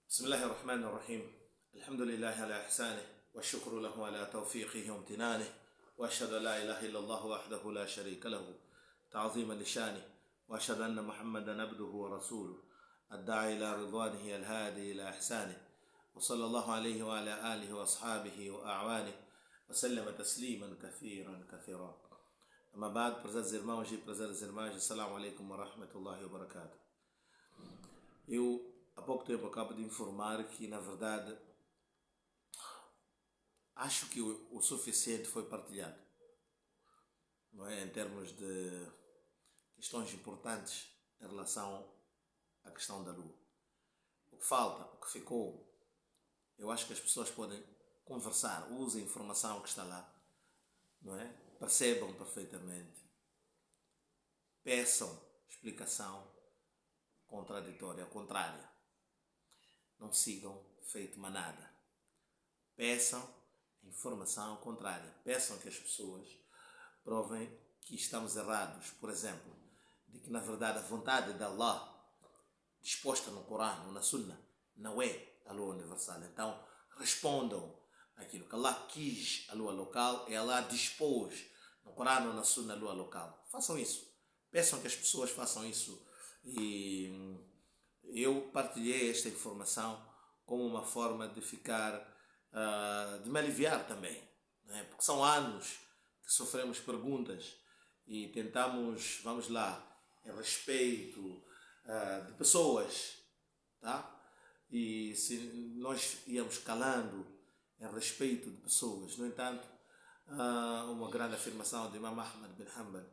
بسم الله الرحمن الرحيم. الحمد لله على إحسانه والشكر له على توفيقه وامتنانه، وأشهد أن لا إله إلا الله وحده لا شريك له تعظيما لشانه، وأشهد أن محمدا عبده ورسوله الداعي إلى رضوانه الهادي إلى إحسانه، وصلى الله عليه وعلى آله وأصحابه وأعوانه وسلم تسليما كثيرا كثيرا. أما بعد, prezados irmãos e prezadas irmãs, assalamu alaikum wa rahmatullahi wa barakatuh. Eu há pouco tempo acabo de informar que, na verdade, acho que o suficiente foi partilhado, não é? Em termos de questões importantes em relação à questão da lua. O que falta, o que ficou, eu acho que as pessoas podem conversar, usem a informação que está lá, não é? Percebam perfeitamente, peçam explicação contraditória, contrária. Não sigam feito manada. Peçam informação contrária. Peçam que as pessoas provem que estamos errados. Por exemplo, de que na verdade a vontade de Allah disposta no Corão ou na Sunna não é a lua universal. Então respondam aquilo que Allah quis a lua local e Allah dispôs no Corão ou na Sunna a lua local. Façam isso. Peçam que as pessoas façam isso. E eu partilhei esta informação como uma forma de de me aliviar também, não é? Porque são anos que sofremos perguntas e tentamos, vamos lá, em respeito de pessoas, tá? E se nós íamos calando em respeito de pessoas. No entanto, uma grande afirmação de Imam Ahmad bin Hanbal,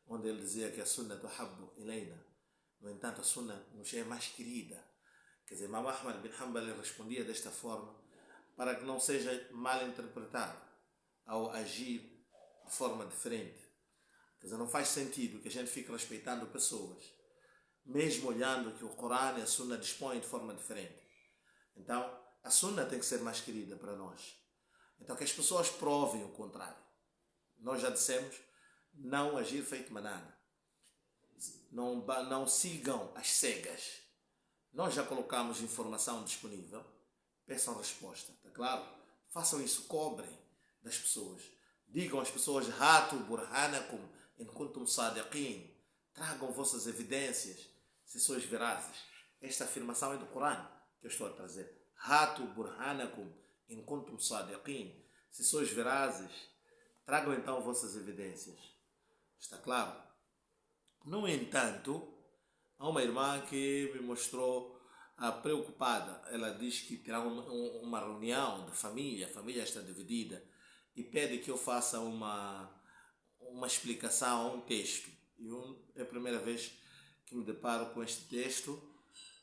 onde ele dizia que a Sunna tuhabbu ilayna. No entanto, a Sunna nos é mais querida. Quer dizer, Imam Ahmad bin Hanbal respondia desta forma para que não seja mal interpretado ao agir de forma diferente. Quer dizer, não faz sentido que a gente fique respeitando pessoas, mesmo olhando que o Corão e a Sunna dispõem de forma diferente. Então, a Sunna tem que ser mais querida para nós. Então, que as pessoas provem o contrário. Nós já dissemos, não agir feito manada. Não sigam as cegas. Nós já colocamos informação disponível. Peçam resposta, está claro? Façam isso, cobrem das pessoas. Digam às pessoas, Hatu burhanakum in kuntum sadiqin. Tragam vossas evidências, se sois verazes. Esta afirmação é do Corão que eu estou a trazer. Hatu burhanakum in kuntum sadiqin. Se sois verazes, tragam então vossas evidências. Está claro? No entanto, há uma irmã que me mostrou preocupada. Ela diz que terá uma reunião de família, a família está dividida, e pede que eu faça uma explicação, um texto. É a primeira vez que me deparo com este texto,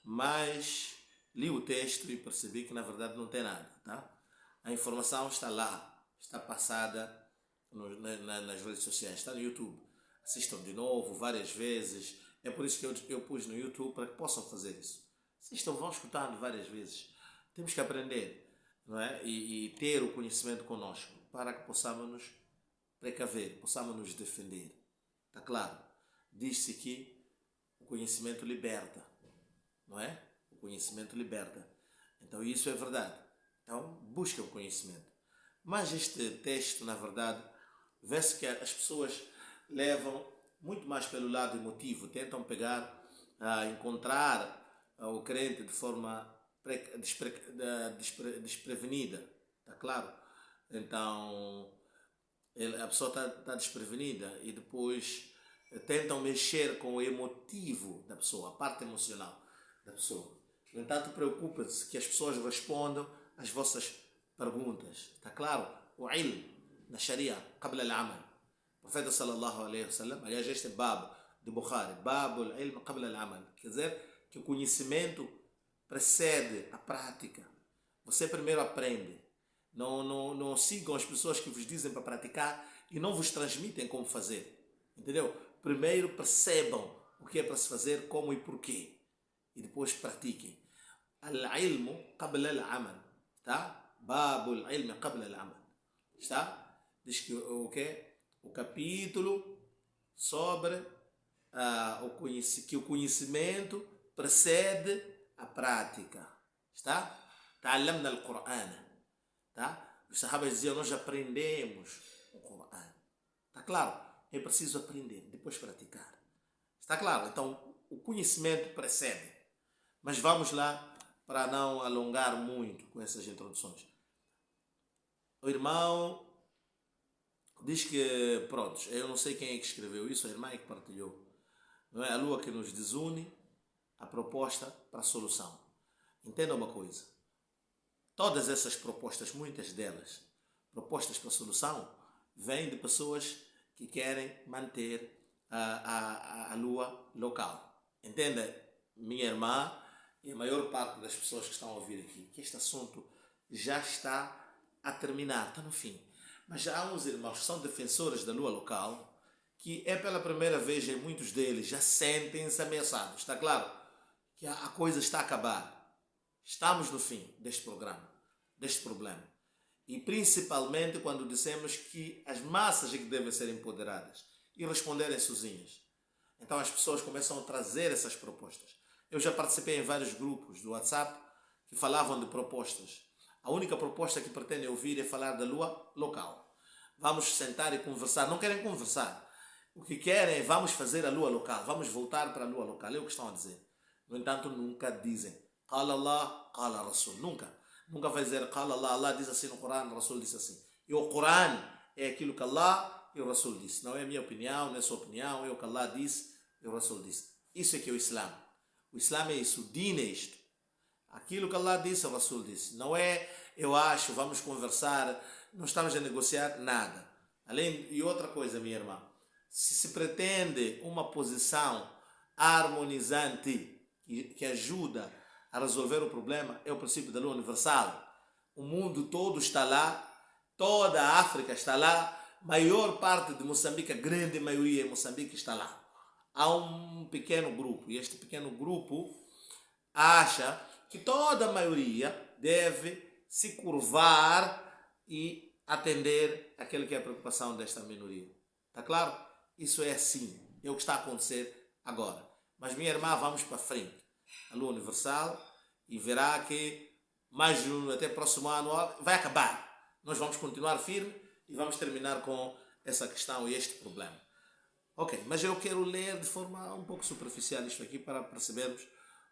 mas li o texto e percebi que na verdade não tem nada, tá? A informação está lá, está passada nas redes sociais, está no YouTube. Assistam de novo, várias vezes. É por isso que eu pus no YouTube, para que possam fazer isso. Assistam, vão escutando várias vezes. Temos que aprender, não é? E ter o conhecimento conosco, para que possamos nos precaver, possamos nos defender. Está claro? Diz-se que o conhecimento liberta, não é? O conhecimento liberta. Então isso é verdade. Então busquem o conhecimento. Mas este texto, na verdade, vê-se que as pessoas levam muito mais pelo lado emotivo, tentam encontrar o crente de forma desprevenida, está claro? Então a pessoa está desprevenida e depois tentam mexer com o emotivo da pessoa, a parte emocional da pessoa. No entanto, preocupem-se que as pessoas respondam às vossas perguntas, está claro? O ilm na Sharia, qabla al-amal. O profeta sallallahu alaihi wasallam, aliás, este é bab de Bukhari, babul ilm qabla al-amal, quer dizer que o conhecimento precede a prática. Você primeiro aprende. Não sigam as pessoas que vos dizem para praticar e não vos transmitem como fazer. Entendeu? Primeiro percebam o que é para se fazer, como e porquê. E depois pratiquem. Al-ilmu qabla al-amal. Tá? Babul ilm qabla al-amal. Está? Diz que o quê? O capítulo sobre que o conhecimento precede a prática. Está? Ta'allamna al-Qur'an. Tá? Os sahabas diziam, nós aprendemos o Qur'an. Está claro? É preciso aprender, depois praticar. Está claro? Então, o conhecimento precede. Mas vamos lá, para não alongar muito com essas introduções. O irmão diz que, pronto, eu não sei quem é que escreveu isso, a irmã é que partilhou. Não é a lua que nos desune, a proposta para a solução. Entenda uma coisa. Todas essas propostas, muitas delas, propostas para a solução, vêm de pessoas que querem manter a lua local. Entenda, minha irmã e a maior parte das pessoas que estão a ouvir aqui, que este assunto já está a terminar, está no fim. Mas já há uns irmãos que são defensores da lua local, que é pela primeira vez em muitos deles já sentem-se ameaçados. Está claro que a coisa está a acabar. Estamos no fim deste programa, deste problema. E principalmente quando dissemos que as massas é que devem ser empoderadas e responderem sozinhas. Então as pessoas começam a trazer essas propostas. Eu já participei em vários grupos do WhatsApp que falavam de propostas. A única proposta que pretendem ouvir é falar da lua local. Vamos sentar e conversar. Não querem conversar. O que querem é vamos fazer a lua local. Vamos voltar para a lua local. É o que estão a dizer. No entanto, nunca dizem Qala Allah, Qala Rasul. Nunca. Nunca vai dizer Qala Allah. Allah diz assim no Corão, o Rasul diz assim. E o Corão é aquilo que Allah e o Rasul disse. Não é a minha opinião, não é a sua opinião. É o que Allah disse e o Rasul disse. Isso é que é o Islã. O Islã é isso. O Din é isto. Aquilo que Allah disse, o Rasul disse. Não é eu acho, vamos conversar. Não estamos a negociar nada. Além, e outra coisa, minha irmã. Se pretende uma posição harmonizante que ajuda a resolver o problema, é o princípio da lua universal. O mundo todo está lá, toda a África está lá, maior parte de Moçambique, a grande maioria em Moçambique está lá. Há um pequeno grupo, e este pequeno grupo acha que toda a maioria deve se curvar e atender aquilo que é a preocupação desta minoria. Está claro? Isso é assim, é o que está a acontecer agora. Mas minha irmã, vamos para frente. A lua universal e verá que mais até o próximo ano vai acabar. Nós vamos continuar firme e vamos terminar com essa questão e este problema. Ok, mas eu quero ler de forma um pouco superficial isto aqui para percebermos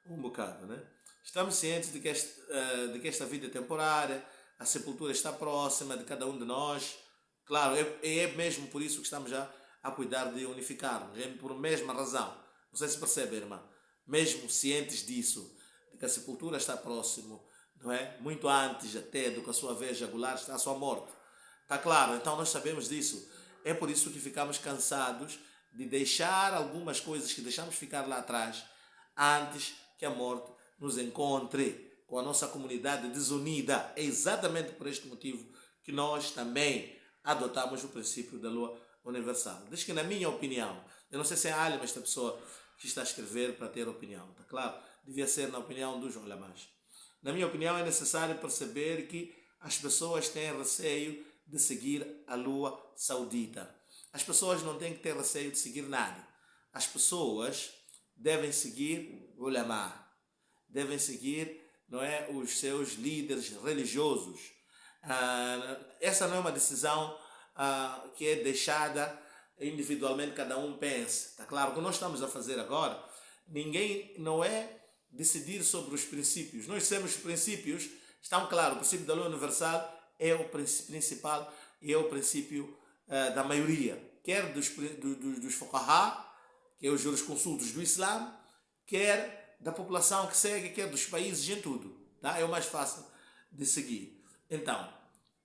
um bocado, né? Estamos cientes de que esta vida é temporária, a sepultura está próxima de cada um de nós. Claro, é mesmo por isso que estamos já a cuidar de unificarmos, é por mesma razão. Não sei se percebe, irmã. Mesmo cientes disso, de que a sepultura está próximo, não é? Muito antes até do que a sua vez jagular está a sua morte. Está claro? Então nós sabemos disso. É por isso que ficamos cansados de deixar algumas coisas que deixamos ficar lá atrás antes que a morte nos encontre com a nossa comunidade desunida. É exatamente por este motivo que nós também adotamos o princípio da lua universal. Diz que, na minha opinião, eu não sei se é a alma esta pessoa que está a escrever para ter opinião, está claro? Devia ser na opinião dos ulamás. Na minha opinião, é necessário perceber que as pessoas têm receio de seguir a lua saudita. As pessoas não têm que ter receio de seguir nada. As pessoas devem seguir o ulamá, devem seguir, não é, os seus líderes religiosos. Essa não é uma decisão que é deixada individualmente, cada um pensa. Está claro? O que nós estamos a fazer agora, ninguém não é decidir sobre os princípios. Nós temos princípios, estão claros, o princípio da lei universal é o principal e é o princípio da maioria, quer dos fuqaha, que é os jurisconsultos do Islã, quer da população que segue, quer dos países, em tudo. Tá? É o mais fácil de seguir. Então,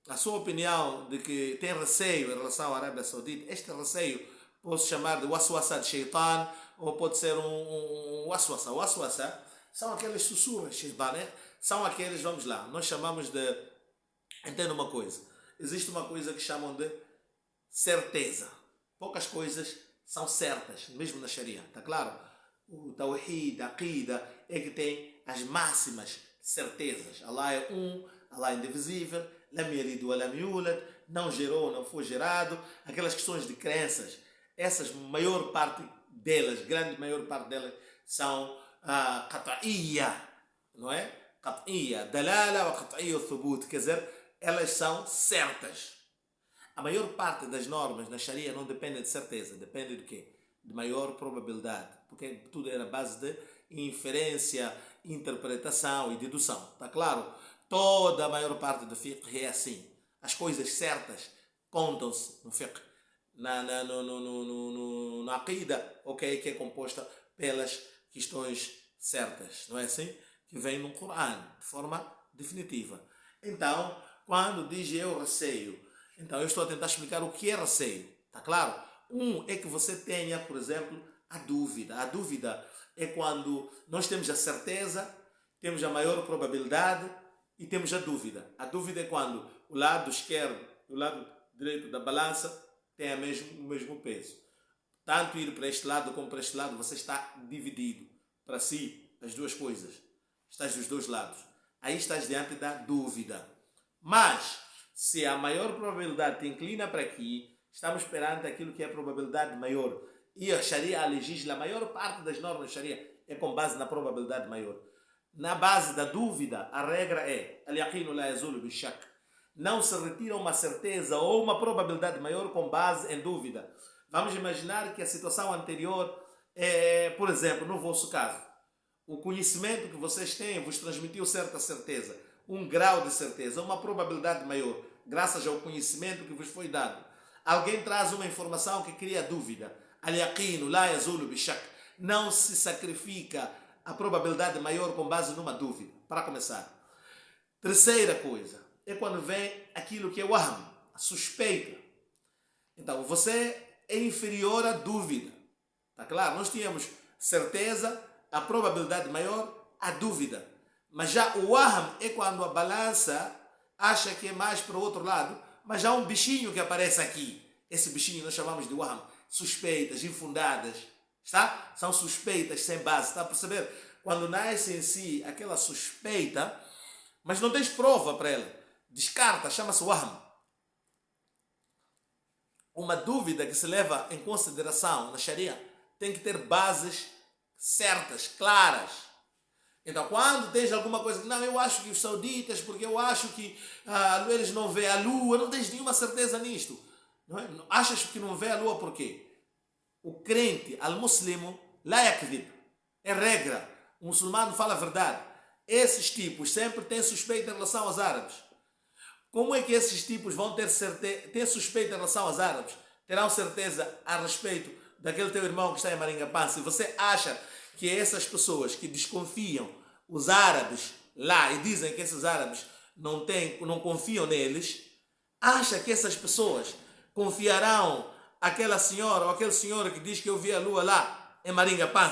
a sua opinião de que tem receio em relação à Arábia Saudita, este receio pode se chamar de waswasa de shaitan, ou pode ser um waswasa. Waswasa são aqueles sussurros, shaitan, né? São aqueles, vamos lá, nós chamamos de, entenda uma coisa, existe uma coisa que chamam de certeza. Poucas coisas são certas, mesmo na Sharia, está claro? O Tawhid, a Aqida, é que tem as máximas certezas. Allah é um, Allah é indivisível, lam yalid wa lam yulad, não gerou, não foi gerado, aquelas questões de crenças, essas maior parte delas, grande maior parte delas, são qat'iyya, não é? qat'iyya dalala wa qat'iyya thubut, quer dizer, elas são certas. A maior parte das normas na Sharia não depende de certeza, depende de quê? De maior probabilidade, porque tudo é na base de inferência, interpretação e dedução. Está claro? Toda a maior parte do fiqh é assim. As coisas certas contam-se no fiqh. Na aqida, ok, que é composta pelas questões certas, não é assim? Que vem no Corão, de forma definitiva. Então, quando diz eu receio, então eu estou a tentar explicar o que é receio, está claro? É que você tenha, por exemplo, a dúvida. A dúvida é quando nós temos a certeza, temos a maior probabilidade e temos a dúvida. A dúvida é quando o lado esquerdo e o lado direito da balança tem o mesmo peso. Tanto ir para este lado como para este lado, você está dividido. Para si, as duas coisas. Estás dos dois lados. Aí estás diante da dúvida. Mas, se a maior probabilidade te inclina para aqui, estamos perante aquilo que é a probabilidade maior. E a Sharia legisla, a maior parte das normas da Sharia é com base na probabilidade maior. Na base da dúvida, a regra é al-yaqinu la yazulu bi-shak. Não se retira uma certeza ou uma probabilidade maior com base em dúvida. Vamos imaginar que a situação anterior é, por exemplo, no vosso caso, o conhecimento que vocês têm vos transmitiu certa certeza, um grau de certeza, uma probabilidade maior, graças ao conhecimento que vos foi dado. Alguém traz uma informação que cria dúvida. Al-yaqinu la yazulu bi-shak. Não se sacrifica a probabilidade maior com base numa dúvida. Para começar. Terceira coisa é quando vem aquilo que é wahm, a suspeita. Então, você é inferior à dúvida. Está claro? Nós tínhamos certeza, a probabilidade maior, a dúvida. Mas já o wahm é quando a balança acha que é mais para o outro lado, mas há um bichinho que aparece aqui. Esse bichinho nós chamamos de wahm. Suspeitas, infundadas. Está? São suspeitas sem base. Está a perceber? Quando nasce em si aquela suspeita, mas não tens prova para ela. Descarta, chama-se wahm. Uma dúvida que se leva em consideração na Sharia tem que ter bases certas, claras. Então, quando tens alguma coisa que, não, eu acho que os sauditas, porque eu acho que eles não vêem a lua, não tens nenhuma certeza nisto. Não é? Achas que não vê a lua por quê? O crente, al-muslimo, la yakdhib. É regra. O muçulmano fala a verdade. Esses tipos sempre têm suspeita em relação aos árabes. Como é que esses tipos vão ter suspeita em relação aos árabes? Terão certeza a respeito daquele teu irmão que está em Maringapá? Se você acha que essas pessoas que desconfiam os árabes lá e dizem que esses árabes não confiam neles, acha que essas pessoas confiarão aquela senhora ou aquele senhor que diz que eu vi a lua lá em Maringapá?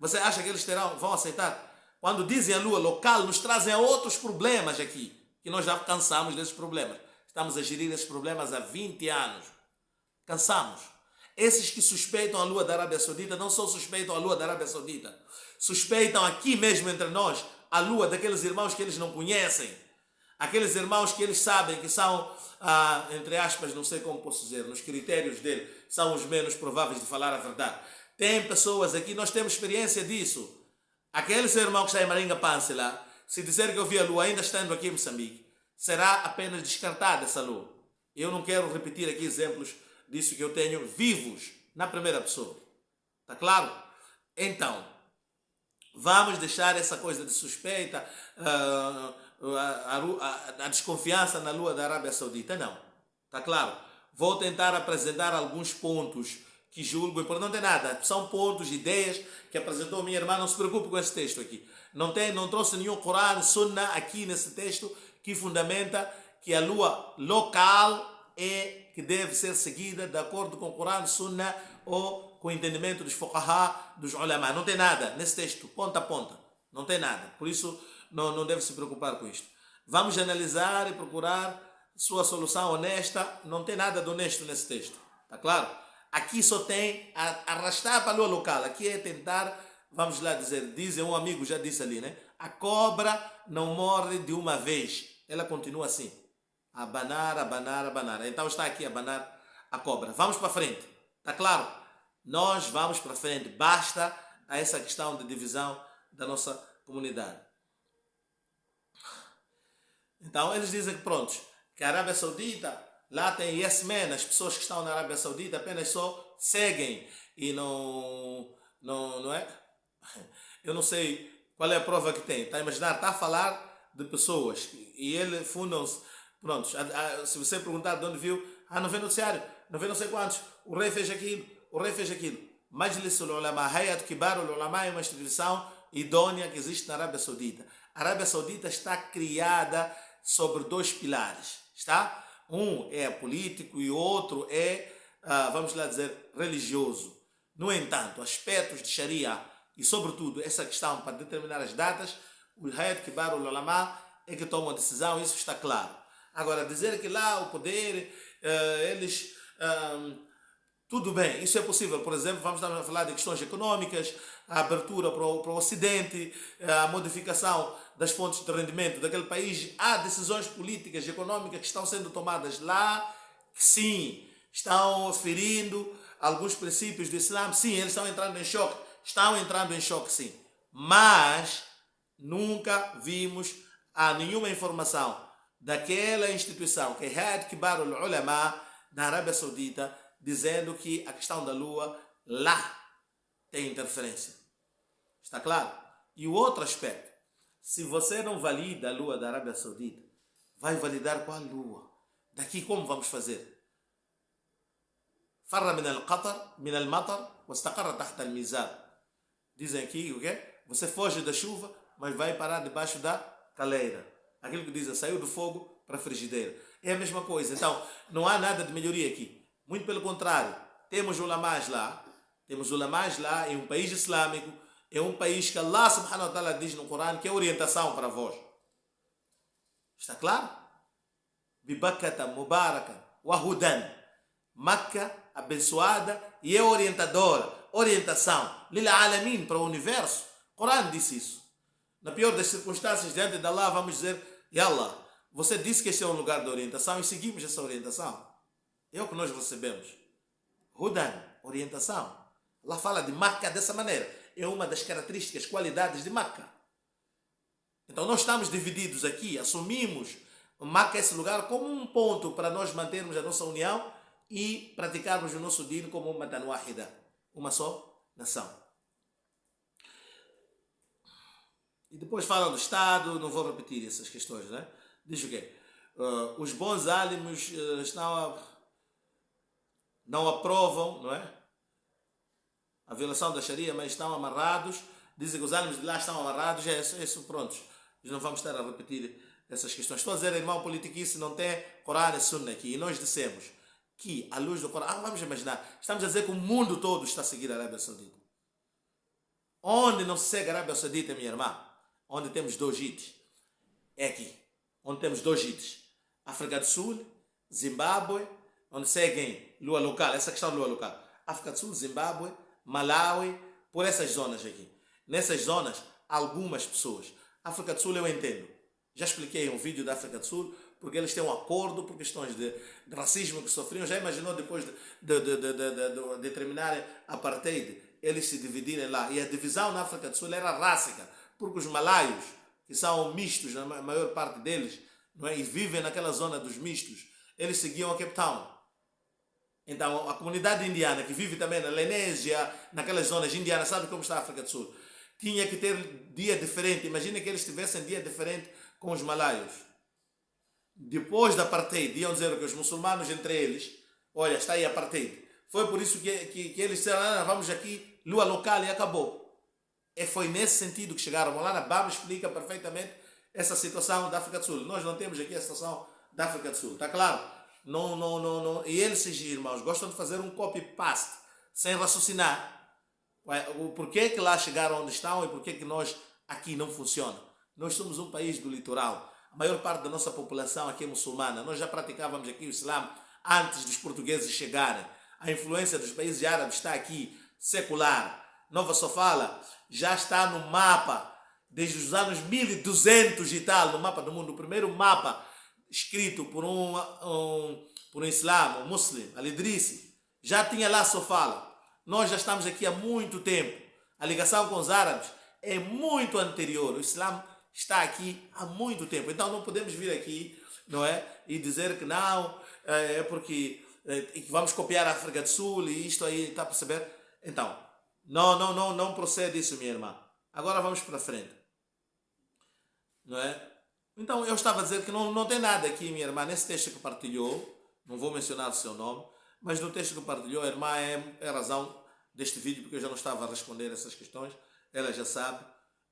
Você acha que eles vão aceitar? Quando dizem a lua local, nos trazem a outros problemas aqui, que nós já cansamos desses problemas. Estamos a gerir esses problemas há 20 anos. Cansamos. Esses que suspeitam a lua da Arábia Saudita não só suspeitam a lua da Arábia Saudita. Suspeitam aqui mesmo entre nós a lua daqueles irmãos que eles não conhecem. Aqueles irmãos que eles sabem que são, entre aspas, não sei como posso dizer, nos critérios dele, são os menos prováveis de falar a verdade. Tem pessoas aqui, nós temos experiência disso. Aquele seu irmão que está em Maringapá, lá, se dizer que eu vi a lua ainda estando aqui em Moçambique, será apenas descartada essa lua. Eu não quero repetir aqui exemplos disso que eu tenho vivos na primeira pessoa. Está claro? Então, vamos deixar essa coisa de suspeita, a desconfiança na lua da Arábia Saudita. Não. Está claro? Vou tentar apresentar alguns pontos que julgo importante. Não tem nada. São pontos, ideias que apresentou minha irmã. Não se preocupe com esse texto aqui. Não trouxe nenhum Corão, Sunna aqui nesse texto que fundamenta que a lua local é que deve ser seguida de acordo com o Corão, Sunna ou com o entendimento dos fuqaha, dos ulama. Não tem nada nesse texto, ponta a ponta. Não tem nada. Por isso, não deve se preocupar com isto. Vamos analisar e procurar sua solução honesta. Não tem nada de honesto nesse texto. Está claro? Aqui só tem arrastar para a lua local. Aqui é tentar, vamos lá dizer, dizem um amigo, já disse ali, né? A cobra não morre de uma vez. Ela continua assim. Abanar, abanar, abanar. Então está aqui a abanar a cobra. Vamos para frente. Está claro? Nós vamos para frente. Basta a essa questão de divisão da nossa comunidade. Então eles dizem que pronto, que a Arábia Saudita, lá tem yes men, as pessoas que estão na Arábia Saudita apenas só seguem e não é? Eu não sei qual é a prova que tem. Está a imaginar, está a falar de pessoas e ele fundam-se. Pronto, se você perguntar de onde viu, não vê noticiário, não vê não sei quantos, o rei fez aquilo, o rei fez aquilo. Majlis al-Ulama, Hayat Kibar al-Ulama é uma instituição idônea que existe na Arábia Saudita. A Arábia Saudita está criada sobre dois pilares, está? Um é político e o outro é, vamos lá dizer, religioso. No entanto, aspectos de Sharia e, sobretudo, essa questão para determinar as datas, o Hayat Kibar al-Ulama é que toma a decisão, isso está claro. Agora, dizer que lá o poder, eles... tudo bem, isso é possível. Por exemplo, vamos estar a falar de questões econômicas, a abertura para o Ocidente, a modificação das fontes de rendimento daquele país. Há decisões políticas e econômicas que estão sendo tomadas lá, que sim, estão ferindo alguns princípios do Islã. Sim, eles estão entrando em choque, sim. Mas nunca vimos nenhuma informação daquela instituição, que é Hayat Kibar al-Ulama, na Arábia Saudita, dizendo que a questão da lua lá tem interferência. Está claro? E o outro aspecto, se você não valida a lua da Arábia Saudita, vai validar qual lua? Daqui como vamos fazer? فرّ من القطر من المطر واستقر تحت الميزان. Dizem aqui o quê? Você foge da chuva, mas vai parar debaixo da caleira. Aquilo que dizem, saiu do fogo para a frigideira. É a mesma coisa. Então, não há nada de melhoria aqui. Muito pelo contrário, temos ulamás lá, em um país islâmico, é um país que Allah subhanahu wa ta'ala diz no Corão que é orientação para vós. Está claro? Bibakkata mubarakan wa hudan. Makkah abençoada e é orientadora, orientação, lil alamin, para o universo. O Corão disse isso. Na pior das circunstâncias, diante de Allah, vamos dizer, Ya Allah, você disse que este é um lugar de orientação e seguimos essa orientação. É o que nós recebemos. Hudan, orientação. Allah fala de Makkah dessa maneira. É uma das características, qualidades de Makkah. Então nós estamos divididos aqui, assumimos Makkah, esse lugar, como um ponto para nós mantermos a nossa união e praticarmos o nosso dino como uma wahida, uma só nação. E depois falam do Estado, não vou repetir essas questões, né? Diz o quê? Os bons ânimos não aprovam, não é? A violação da Sharia, mas estão amarrados. Dizem que os ânimos de lá estão amarrados. Isso, prontos. Não vamos estar a repetir essas questões. Estou a dizer, irmão politiquice, não tem Corão e Sunna aqui. E nós dissemos que, à luz do Corão, vamos imaginar, estamos a dizer que o mundo todo está a seguir a Arábia Saudita. Onde não se segue a Arábia Saudita, minha irmã? Onde temos dois hits. É aqui. Onde temos dois hits. África do Sul, Zimbábue, onde seguem lua local, essa questão de lua local. África do Sul, Zimbábue, Malawi, por essas zonas aqui. Nessas zonas, algumas pessoas. África do Sul eu entendo. Já expliquei um vídeo da África do Sul, porque eles têm um acordo por questões de racismo que sofriam. Já imaginou depois de terminarem a apartheid, eles se dividirem lá. E a divisão na África do Sul era rássica, porque os malaios, que são mistos, na maior parte deles, não é? E vivem naquela zona dos mistos, eles seguiam a Cape Town. Então, a comunidade indiana, que vive também na Lenésia, naquelas zonas indianas, sabe como está a África do Sul? Tinha que ter dia diferente. Imagina que eles tivessem dia diferente com os malaios. Depois da apartheid, iam dizer que os muçulmanos entre eles, olha, está aí a apartheid. Foi por isso que eles disseram, vamos aqui, lua local, e acabou. E foi nesse sentido que chegaram. Maulana Baba explica perfeitamente essa situação da África do Sul. Nós não temos aqui a situação da África do Sul, está claro? Não. E eles, irmãos, gostam de fazer um copy-paste, sem raciocinar. O porquê que lá chegaram onde estão e porquê que nós aqui não funciona. Nós somos um país do litoral. A maior parte da nossa população aqui é muçulmana. Nós já praticávamos aqui o Islã antes dos portugueses chegarem. A influência dos países árabes está aqui, secular. Nova Sofala já está no mapa desde os anos 1200 e tal, no mapa do mundo. O primeiro mapa escrito por um islã, um muslim, Al-Idrisi, já tinha lá Sofala. Nós já estamos aqui há muito tempo. A ligação com os árabes é muito anterior. O Islã está aqui há muito tempo. Então não podemos vir aqui, não é? E dizer que não, é porque vamos copiar a África do Sul e isto aí, está a perceber? Então, não procede isso, minha irmã. Agora vamos para frente, não é? Então eu estava a dizer que não tem nada aqui, minha irmã, nesse texto que partilhou, não vou mencionar o seu nome, mas no texto que partilhou, a irmã é a razão deste vídeo, porque eu já não estava a responder essas questões, ela já sabe.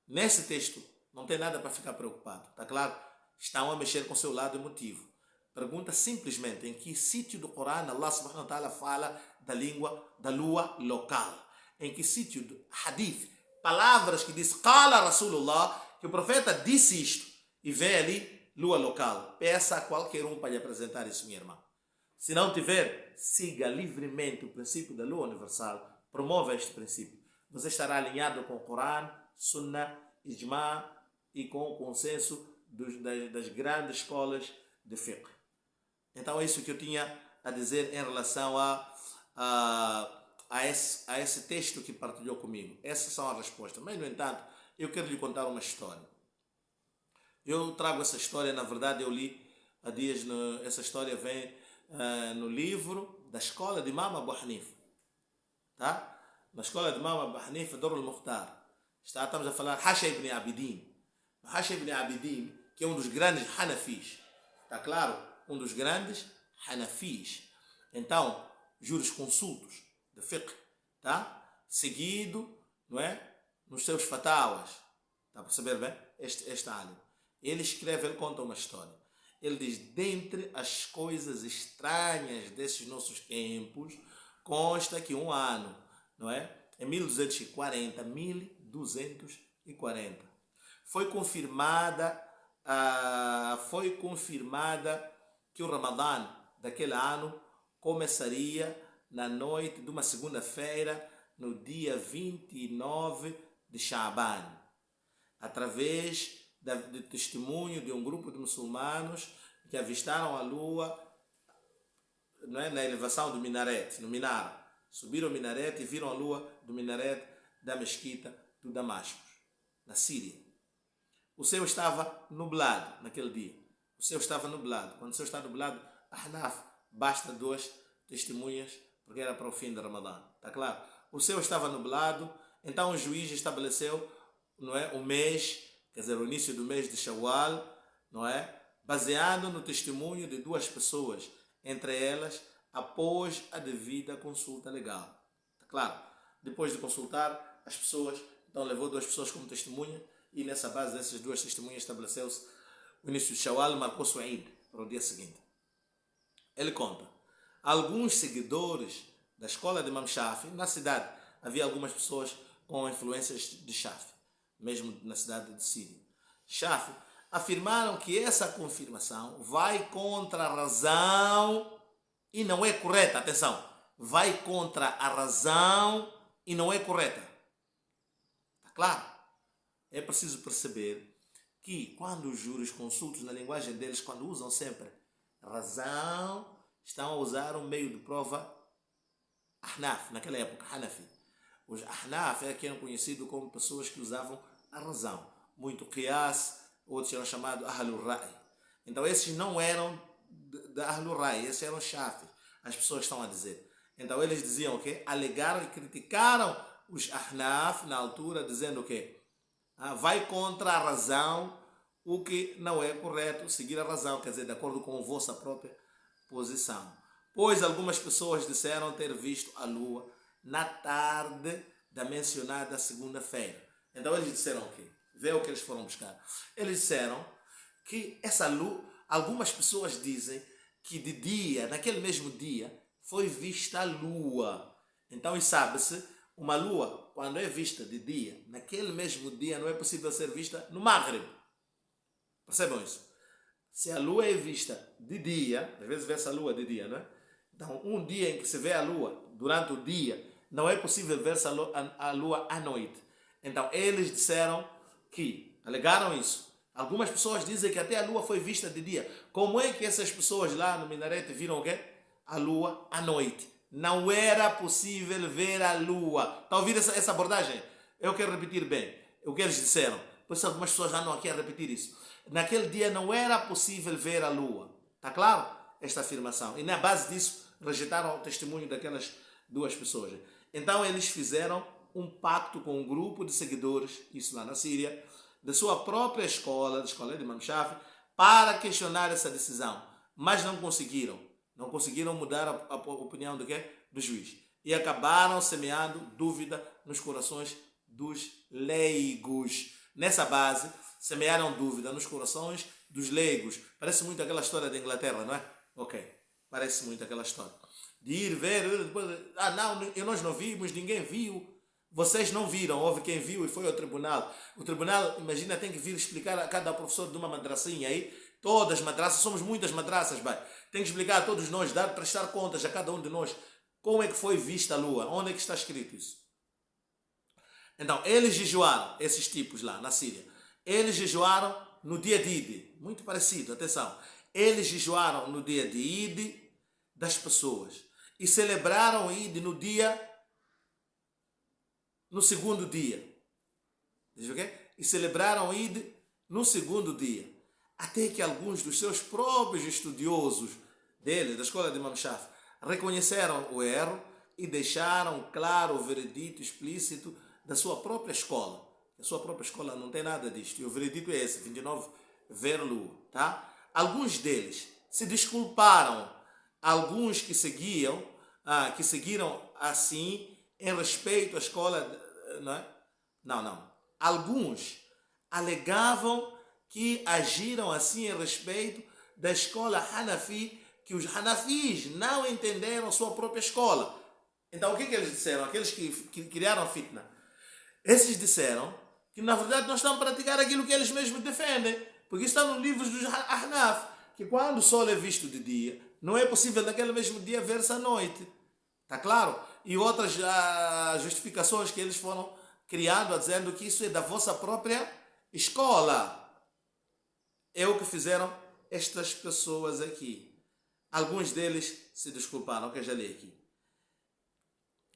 Nesse texto não tem nada para ficar preocupado, está claro? Estão a mexer com o seu lado emotivo. Pergunta simplesmente em que sítio do Corão Allah subhanahu wa ta'ala fala da língua da lua local. Em que sítio do hadith, palavras que diz Qala Rasulullah, que o profeta disse isto, e vê ali lua local. Peça a qualquer um para lhe apresentar isso, minha irmã. Se não tiver, siga livremente o princípio da lua universal, promova este princípio. Você estará alinhado com o Corão, Sunnah, Ijma e com o consenso das grandes escolas de fiqh. Então é isso que eu tinha a dizer em relação a esse texto que partilhou comigo. Essas são as respostas. Mas, no entanto, eu quero lhe contar uma história. Eu trago essa história, na verdade, eu li há dias, essa história vem no livro da escola de Imam Abu Hanifa. Tá? Na escola de Imam Abu Hanifa, Dur al-Mukhtar. Estamos a falar Hasha ibn Abidin. Hasha ibn Abidin, que é um dos grandes Hanafis. Está claro? Um dos grandes Hanafis. Então, jurisconsultos de fiqh, tá? Seguido, não é? Nos seus fatawas. Está a perceber bem? Este alim. Ele escreve, ele conta uma história. Ele diz, dentre as coisas estranhas desses nossos tempos, consta que um ano, não é? Em 1240, foi confirmada que o Ramadã daquele ano começaria na noite de uma segunda-feira, no dia 29 de Sha'ban, através do testemunho de um grupo de muçulmanos que avistaram a lua, não é, na elevação do minarete, no minar. Subiram o minarete e viram a lua do minarete da mesquita do Damasco, na Síria. O céu estava nublado naquele dia. O céu estava nublado. Quando o céu está nublado, a Hanaf basta 2 testemunhas, porque era para o fim do Ramadã. Está claro? O céu estava nublado, então o juiz estabeleceu, não é, o mês, quer dizer, o início do mês de Shawwal, não é, baseado no testemunho de 2 pessoas, entre elas, após a devida consulta legal. Está claro? Depois de consultar as pessoas, então levou 2 pessoas como testemunha, e nessa base dessas 2 testemunhas estabeleceu-se o início de Shawwal, marcou-se o Eid para o dia seguinte. Ele conta, alguns seguidores da escola de Imam Shafi, na cidade havia algumas pessoas com influências de Shafi, mesmo na cidade de Síria. Shafi afirmaram que essa confirmação vai contra a razão e não é correta. Atenção, vai contra a razão e não é correta. Está claro? É preciso perceber que quando os jurisconsultos, na linguagem deles, quando usam sempre razão, estão a usar um meio de prova Ahnaf, naquela época, Hanafi. Os Ahnaf eram conhecidos como pessoas que usavam a razão. Muito Qiyas, outros eram chamados Ahlul Ra'i. Então esses não eram da Ahlul Ra'i, esses eram Shafi. As pessoas estão a dizer. Então eles diziam o quê? Alegaram e criticaram os Ahnaf na altura, dizendo o quê? Vai contra a razão, o que não é correto, seguir a razão, quer dizer, de acordo com a vossa própria posição. Pois algumas pessoas disseram ter visto a lua na tarde da mencionada segunda-feira. Então eles disseram o quê? Vê o que eles foram buscar. Eles disseram que essa lua, algumas pessoas dizem que de dia, naquele mesmo dia, foi vista a lua. Então, e sabe-se, uma lua, quando é vista de dia, naquele mesmo dia não é possível ser vista no Maghrib. Percebam isso? Se a lua é vista de dia, às vezes vê-se a lua de dia, não é? Então, um dia em que se vê a lua durante o dia, não é possível ver-se a lua à noite. Então, eles disseram que, alegaram isso. Algumas pessoas dizem que até a lua foi vista de dia. Como é que essas pessoas lá no minarete viram o quê? A lua à noite. Não era possível ver a lua. Está a ouvir essa abordagem? Eu quero repetir bem o que eles disseram. Por isso algumas pessoas andam aqui a repetir isso. Naquele dia não era possível ver a lua. Está claro? Esta afirmação. E na base disso, rejeitaram o testemunho daquelas duas pessoas. Então eles fizeram um pacto com um grupo de seguidores, isso lá na Síria, da sua própria escola, da escola de Imam Shafi, para questionar essa decisão. Mas não conseguiram. Não conseguiram mudar a opinião do quê? Do juiz. E acabaram semeando dúvida nos corações dos leigos. Nessa base, semearam dúvida nos corações dos leigos. Parece muito aquela história da Inglaterra, não é? Ok, parece muito aquela história. De ir ver, depois, não, nós não vimos, ninguém viu. Vocês não viram, houve quem viu e foi ao tribunal. O tribunal, imagina, tem que vir explicar a cada professor de uma madracinha aí. Todas as madraças, somos muitas madraças, vai. Tem que explicar a todos nós, prestar contas a cada um de nós. Como é que foi vista a lua? Onde é que está escrito isso? Então, eles jejuaram, esses tipos lá na Síria. Eles jejuaram no dia de Eid. Muito parecido, atenção. Eles jejuaram no dia de Eid das pessoas. E celebraram Eid no segundo dia. Diz o quê? E celebraram Eid no segundo dia. Até que alguns dos seus próprios estudiosos dele, da escola de Imam Shafi, reconheceram o erro e deixaram claro o veredito explícito da sua própria escola. A sua própria escola não tem nada disto. E o veredito é esse, 29, ver lua. Tá? Alguns deles se desculparam. Alguns que seguiram assim, em respeito à escola... Não. Alguns alegavam que agiram assim em respeito da escola Hanafi, que os Hanafis não entenderam sua própria escola. Então o que eles disseram? Aqueles que criaram a fitna. Esses disseram que na verdade nós estamos a praticar aquilo que eles mesmos defendem. Porque está nos livros dos Hanaf, que quando o sol é visto de dia, não é possível naquele mesmo dia ver-se à noite. Está claro? E outras justificações que eles foram criando, dizendo que isso é da vossa própria escola. É o que fizeram estas pessoas aqui. Alguns deles se desculparam, que eu já li aqui.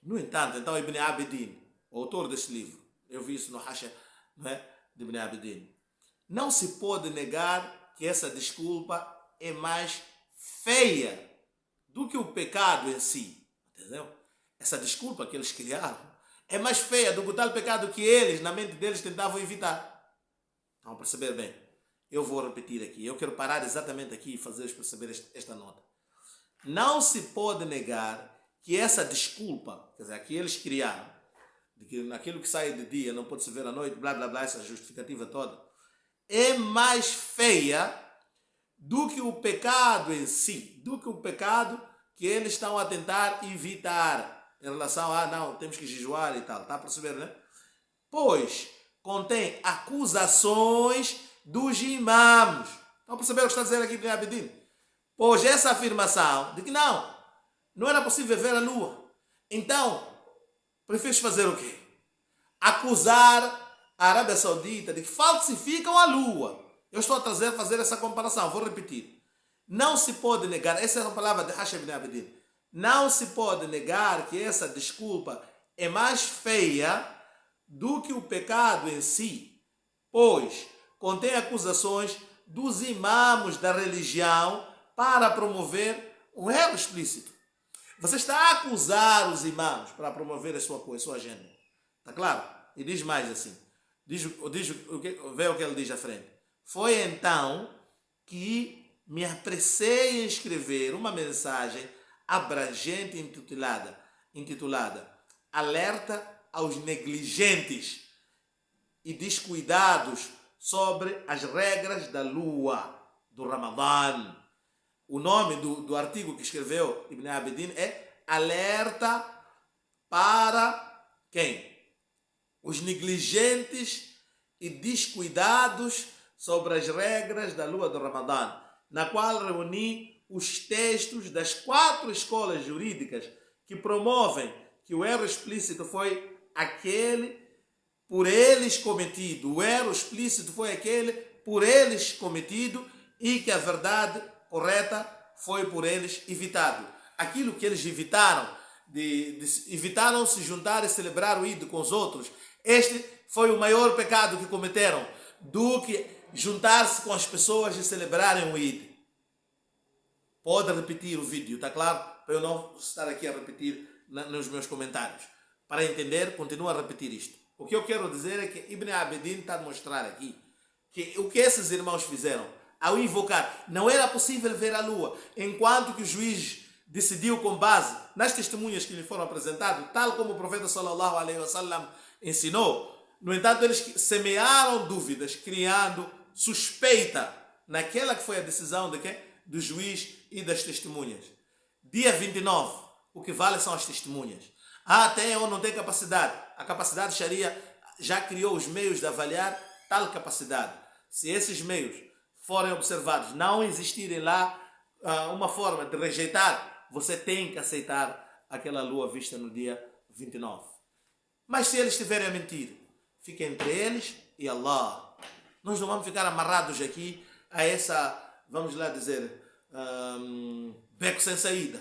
No entanto, então Ibn Abidin, o autor deste livro, eu vi isso no Hasha, não é? De Ibn Abidin. Não se pode negar que essa desculpa é mais feia do que o pecado em si. Entendeu? Essa desculpa que eles criaram é mais feia do que o tal pecado que eles, na mente deles, tentavam evitar. Estão a perceber bem? Eu vou repetir aqui. Eu quero parar exatamente aqui e fazer-vos perceber esta nota. Não se pode negar que essa desculpa, quer dizer, a que eles criaram, de que naquilo que sai de dia não pode se ver à noite, blá blá blá, essa justificativa toda, é mais feia do que o pecado em si, do que o pecado que eles estão a tentar evitar em relação a, não, temos que jejuar e tal. Está a perceber, né? Pois contém acusações dos imãs. Estão a perceber o que está a dizer aqui Ibn Abidin? Pois essa afirmação de que não era possível ver a lua. Então, preferes fazer o quê? Acusar a Arábia Saudita de que falsificam a lua. Eu estou a fazer essa comparação, vou repetir. Não se pode negar, essa é a palavra de Hasha ibn Abidin, não se pode negar que essa desculpa é mais feia do que o pecado em si, pois contém acusações dos imãos da religião para promover um erro explícito. Você está a acusar os imãos para promover a sua agenda. Está claro? E diz mais assim. Vê o que ele diz à frente. Foi então que me apressei em escrever uma mensagem abrangente intitulada Alerta aos negligentes e descuidados sobre as regras da lua do Ramadã. O nome do artigo que escreveu Ibn Abidin é Alerta para quem? Os negligentes e descuidados sobre as regras da lua do Ramadã, na qual reuni os textos das 4 escolas jurídicas que promovem que o erro explícito foi aquele por eles cometido. O erro explícito foi aquele por eles cometido e que a verdade correta foi por eles evitado. Aquilo que eles evitaram, evitaram se juntar e celebrar o Eid com os outros, este foi o maior pecado que cometeram. do que juntar-se com as pessoas e celebrarem o Eid. Pode repetir o vídeo, está claro? Para eu não estar aqui a repetir nos meus comentários. Para entender, continua a repetir isto. O que eu quero dizer é que Ibn Abidin está a mostrar aqui que o que esses irmãos fizeram ao invocar, não era possível ver a lua, enquanto que o juiz decidiu com base nas testemunhas que lhe foram apresentadas, tal como o profeta sallallahu alaihi wasallam ensinou. No entanto, eles semearam dúvidas, criando suspeita naquela que foi a decisão de quê? Do juiz e das testemunhas. Dia 29, o que vale são as testemunhas. Tem ou não tem capacidade? A capacidade Sharia já criou os meios de avaliar tal capacidade. Se esses meios forem observados, não existirem lá uma forma de rejeitar, você tem que aceitar aquela lua vista no dia 29. Mas se eles estiverem a mentir, fica entre eles e Allah. Nós não vamos ficar amarrados aqui a essa, vamos lá dizer, beco sem saída.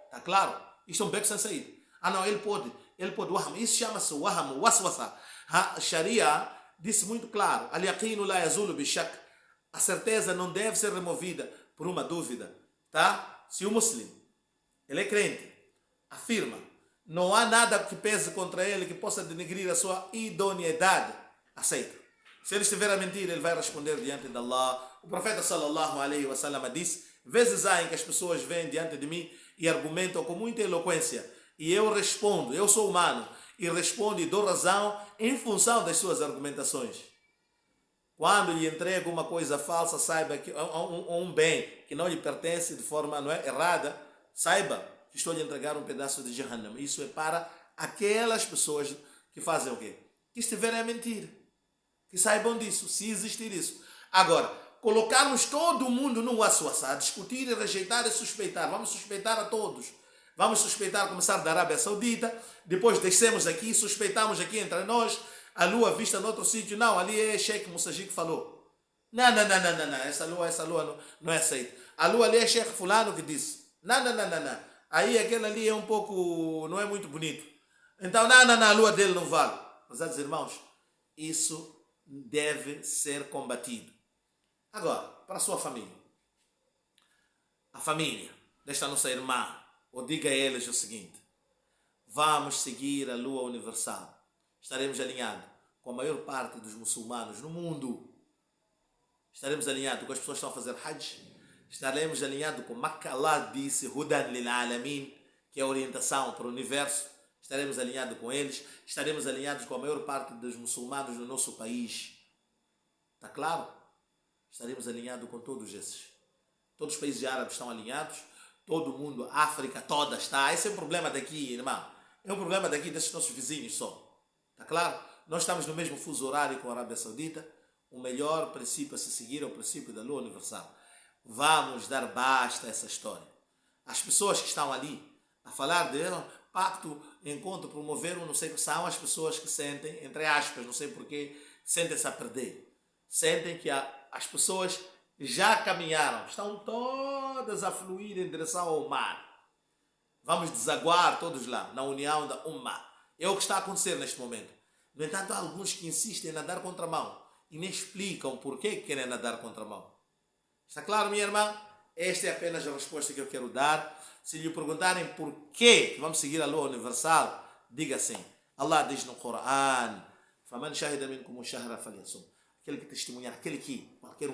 Está claro? Isto é um beco sem saída. Não, ele pode waham. Isso chama-se waham, waswasa. A Sharia disse muito claro, al-yaqinu la yazulu bishak. A certeza não deve ser removida por uma dúvida. Tá? Se o muçulmano, ele é crente, afirma, não há nada que pese contra ele que possa denegrir a sua idoneidade, aceita. Se ele estiver a mentir, ele vai responder diante de Allah. O profeta sallallahu alaihi wasallam disse, vezes há em que as pessoas vêm diante de mim e argumentam com muita eloquência, e eu respondo, eu sou humano, e respondo e dou razão em função das suas argumentações. Quando lhe entrego uma coisa falsa, saiba que um bem que não lhe pertence de forma errada, saiba que estou lhe entregar um pedaço de Jahannam. Isso é para aquelas pessoas que fazem o quê? Que estiverem a mentir. Que saibam disso, se existir isso. Agora, colocarmos todo mundo num waswasa, discutir e rejeitar e suspeitar. Vamos suspeitar a todos. Vamos suspeitar, começar da Arábia Saudita, depois descemos aqui, suspeitamos aqui entre nós, a lua vista em outro sítio. Não, ali é Sheikh Musaji que falou. Não. Essa lua não é aceita. A lua ali é Sheikh Fulano que disse. Não. Aí aquele ali é um pouco, não é muito bonito. Então, não, a lua dele não vale. Mas, irmãos, isso deve ser combatido. Agora, para a sua família. A família desta nossa irmã, ou diga a eles o seguinte: vamos seguir a lua universal. Estaremos alinhados com a maior parte dos muçulmanos no mundo. Estaremos alinhados com as pessoas que estão a fazer Hajj. Estaremos alinhados com Makkah. Allah disse Hudan lil alamin, que é a orientação para o universo. Estaremos alinhados com eles. Estaremos alinhados com a maior parte dos muçulmanos no nosso país. Está claro? Estaremos alinhados com todos esses. Todos os países árabes estão alinhados. Todo mundo, a África toda está. Esse é um problema daqui, irmão. É um problema daqui desses nossos vizinhos só. Está claro? Nós estamos no mesmo fuso horário com a Arábia Saudita. O melhor princípio a se seguir é o princípio da lua universal. Vamos dar basta a essa história. As pessoas que estão ali a falar de pacto, encontro, promover não sei o que, são as pessoas que sentem, entre aspas, não sei porquê, sentem-se a perder. Sentem que as pessoas já caminharam, estão todas a fluir em direção ao mar. Vamos desaguar todos lá, na união da Ummah. É o que está a acontecer neste momento. No entanto, há alguns que insistem em nadar contramão e nem explicam porquê que querem nadar contramão. Está claro, minha irmã? Esta é apenas a resposta que eu quero dar. Se lhe perguntarem porquê vamos seguir a lua universal, diga assim. Allah diz no Coran: "Faman shahida minkum ash-shahra falyasum." Aquele que testemunhar, aquele que, qualquer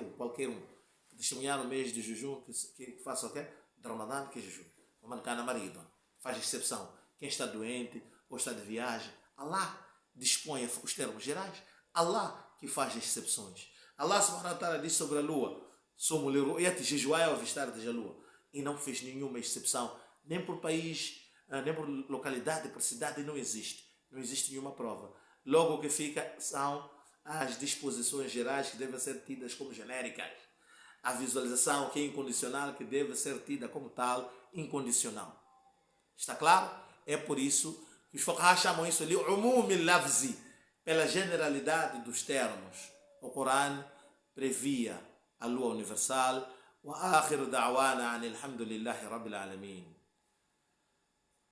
um, que testemunhar no mês de jejum, que faça o quê? De Ramadã, que é jejum. Faman kana marido, faz exceção. Quem está doente ou está de viagem, Allah dispõe os termos gerais. Allah que faz exceções. Allah subhanahu wa ta'ala diz sobre a lua: "Somo liru'yati jejuai ao avistar de a lua." E não fez nenhuma exceção, nem por país, nem por localidade, por cidade, não existe. Não existe nenhuma prova. Logo o que fica são as disposições gerais que devem ser tidas como genéricas. A visualização que é incondicional, que deve ser tida como tal, incondicional. Está claro? É por isso que os fuqaha chamam isso ali umum al-lafzi, pela generalidade dos termos. O Corão previa a lua universal. وآخر دعوانا عن الحمد لله رب العالمين.